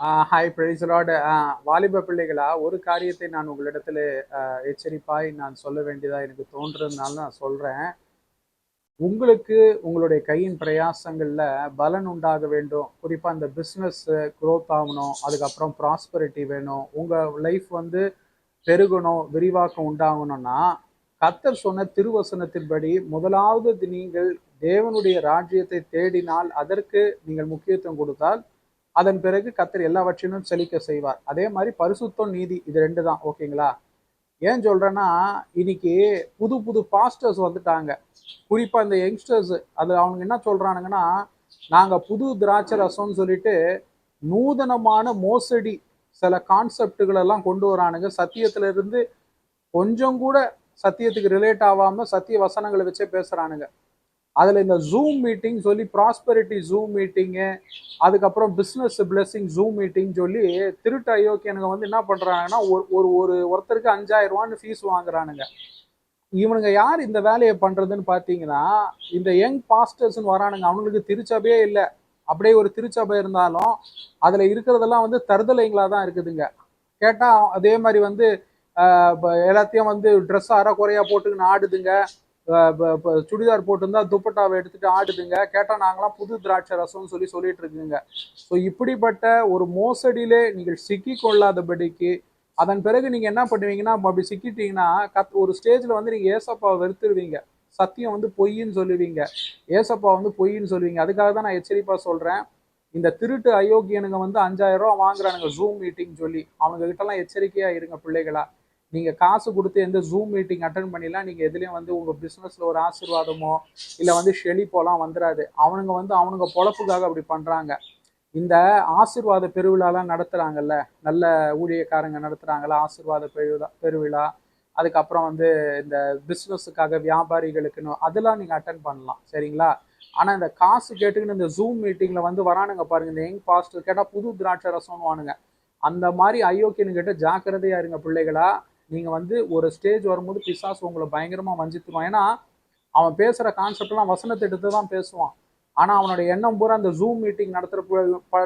Hi price Lord. வாலிப பிள்ளைகளா, ஒரு காரியத்தை நான் உங்களிடத்துல எச்சரிப்பாய் நான் சொல்ல வேண்டியதா எனக்கு தோன்றதுனால நான் சொல்றேன். உங்களுக்கு உங்களுடைய கையின் பிரயாசங்கள்ல பலன் உண்டாக வேண்டும். குறிப்பா இந்த பிஸ்னஸ் growth ஆகணும், அதுக்கப்புறம் ப்ராஸ்பரிட்டி வேணும், உங்க லைஃப் வந்து பெருகணும், விரிவாக்கம் உண்டாகணும்னா கர்த்தர் சொன்ன திருவசனத்தின்படி முதலாவது நீங்கள் தேவனுடைய ராஜ்யத்தை தேடினால், அதற்கு நீங்கள் முக்கியத்துவம் கொடுத்தால் அதன் பிறகு கர்த்தர் எல்லாவற்றிலும் செழிக்க செய்வார். அதே மாதிரி பரிசுத்தம், நீதி, இது ரெண்டு தான். ஓகேங்களா? ஏன் சொல்றேன்னா, இன்னைக்கு புது புது பாஸ்டர்ஸ் வந்துட்டாங்க. குறிப்பா இந்த யங்ஸ்டர்ஸ், அது அவங்க என்ன சொல்றானுங்கன்னா, நாங்க புது திராட்சை ரசம்னு சொல்லிட்டு நூதனமான மோசடி சில கான்செப்டுகள் எல்லாம் கொண்டு வரானுங்க. சத்தியத்துல இருந்து கொஞ்சம் கூட சத்தியத்துக்கு ரிலேட் ஆகாம சத்திய வசனங்களை வச்சே பேசுறானுங்க. அதில் இந்த ஜூம் மீட்டிங் சொல்லி ப்ராஸ்பரிட்டி ஜூம் மீட்டிங்கு, அதுக்கப்புறம் பிஸ்னஸ் பிளெஸிங் ஜூம் மீட்டிங் சொல்லி திருட்டு அயோக்கியனுங்க வந்து என்ன பண்ணுறாங்கன்னா, ஒருத்தருக்கு 5000 ரூபான்னு ஃபீஸ் வாங்குறானுங்க. இவனுங்க யார் இந்த வேலையை பண்ணுறதுன்னு பார்த்தீங்கன்னா, இந்த யங் பாஸ்டர்ஸ்ன்னு வரானுங்க. அவங்களுக்கு திருச்சபையே இல்லை. அப்படியே ஒரு திருச்சபை இருந்தாலும் அதில் இருக்கிறதெல்லாம் வந்து தருதலைங்களாக தான் இருக்குதுங்க. கேட்டால் அதே மாதிரி வந்து எல்லாத்தையும் வந்து ட்ரெஸ் அறக்குறையாக போட்டுக்கின்னு ஆடுதுங்க. சுடிதார் போட்டிருந்தா துப்பட்டாவை எடுத்துட்டு ஆடுதுங்க. கேட்டால் நாங்களாம் புது திராட்சை ரசம்னு சொல்லிட்டு இருக்குங்க. ஸோ இப்படிப்பட்ட ஒரு மோசடியிலே நீங்கள் சிக்கி கொள்ளாதபடிக்கு அதன் பிறகு நீங்க என்ன பண்ணுவீங்கன்னா, அப்படி சிக்கிட்டீங்கன்னா ஒரு ஸ்டேஜ்ல வந்து நீங்க ஏசப்பாவை வெறுத்துருவீங்க. சத்தியம் வந்து பொய்ன்னு சொல்லுவீங்க, ஏசப்பா வந்து பொய்ன்னு சொல்லுவீங்க. அதுக்காக தான் நான் எச்சரிப்பா சொல்றேன். இந்த திருட்டு அயோக்கியனுங்க வந்து 5000 ரூபா வாங்குறானுங்க ஜூம் மீட்டிங் சொல்லி. அவங்க கிட்ட எல்லாம் எச்சரிக்கையா இருங்க பிள்ளைகளா. நீங்க காசு கொடுத்து எந்த ஜூம் மீட்டிங் அட்டன் பண்ணிலாம் நீங்க எதுலயும் வந்து உங்க பிசினஸ்ல ஒரு ஆசீர்வாதமோ இல்ல வந்து செழிப்போலாம் வந்துடாது. அவனுங்க பொழப்புக்காக அப்படி பண்றாங்க. இந்த ஆசீர்வாத பெருவிழாலாம் நடத்துறாங்கல்ல, நல்ல ஊழியக்காரங்க நடத்துறாங்கல்ல ஆசீர்வாத பெருவிழா, அதுக்கப்புறம் வந்து இந்த பிஸ்னஸுக்காக வியாபாரிகளுக்குன்னு அதெல்லாம் நீங்க அட்டன் பண்ணலாம். சரிங்களா? ஆனா இந்த காசு கேட்டுக்கின்னு இந்த ஜூம் மீட்டிங்ல வந்து வரானுங்க பாருங்க, இந்த யங் பாஸ்டர் கேட்டா புது திராட்சை ரசம்னு வானுங்க. அந்த மாதிரி அயோக்கியனு கிட்ட ஜாக்கிரதையா இருங்க பிள்ளைகளா. நீங்க வந்து ஒரு ஸ்டேஜ் வரும்போது பிசாசு உங்களை பயங்கரமா வஞ்சித்துவான். ஏன்னா அவன் பேசுற கான்செப்ட் எல்லாம் வசனத்தை எடுத்து தான் பேசுவான். ஆனா அவனுடைய எண்ணம் பூரா அந்த ஜூம் மீட்டிங்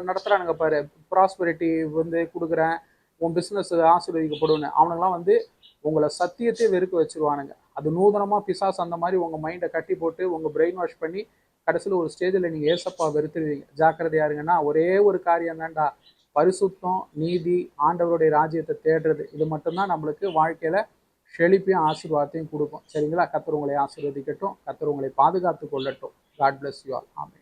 நடத்துறானுங்க பாரு, ப்ராஸ்பரிட்டி வந்து கொடுக்குறேன், உன் பிசினஸ் ஆசீர்வதிக்கப்படும், அவனுங்கெல்லாம் வந்து உங்களை சத்தியத்தை வெறுக்க வச்சிருவானுங்க. அது நூதனமா பிசாசு அந்த மாதிரி உங்க மைண்டை கட்டி போட்டு உங்க பிரெயின் வாஷ் பண்ணி கடைசியில் ஒரு ஸ்டேஜில் நீங்க ஏசப்பா வெறுத்துருவீங்க. ஜாக்கிரதையா இருங்கன்னா. ஒரே ஒரு காரியம் தான்டா, பரிசுத்தம், நீதி, ஆண்டவருடைய ராஜ்யத்தை தேடுறது. இது மட்டும்தான் நம்மளுக்கு வாழ்க்கையில செழிப்பையும் ஆசீர்வாதத்தையும் கொடுக்கும். சரிங்களா? கர்த்தர் உங்களை ஆசீர்வதிக்கட்டும். கர்த்தர் உங்களை பாதுகாத்து கொள்ளட்டும். God bless you all. Amen.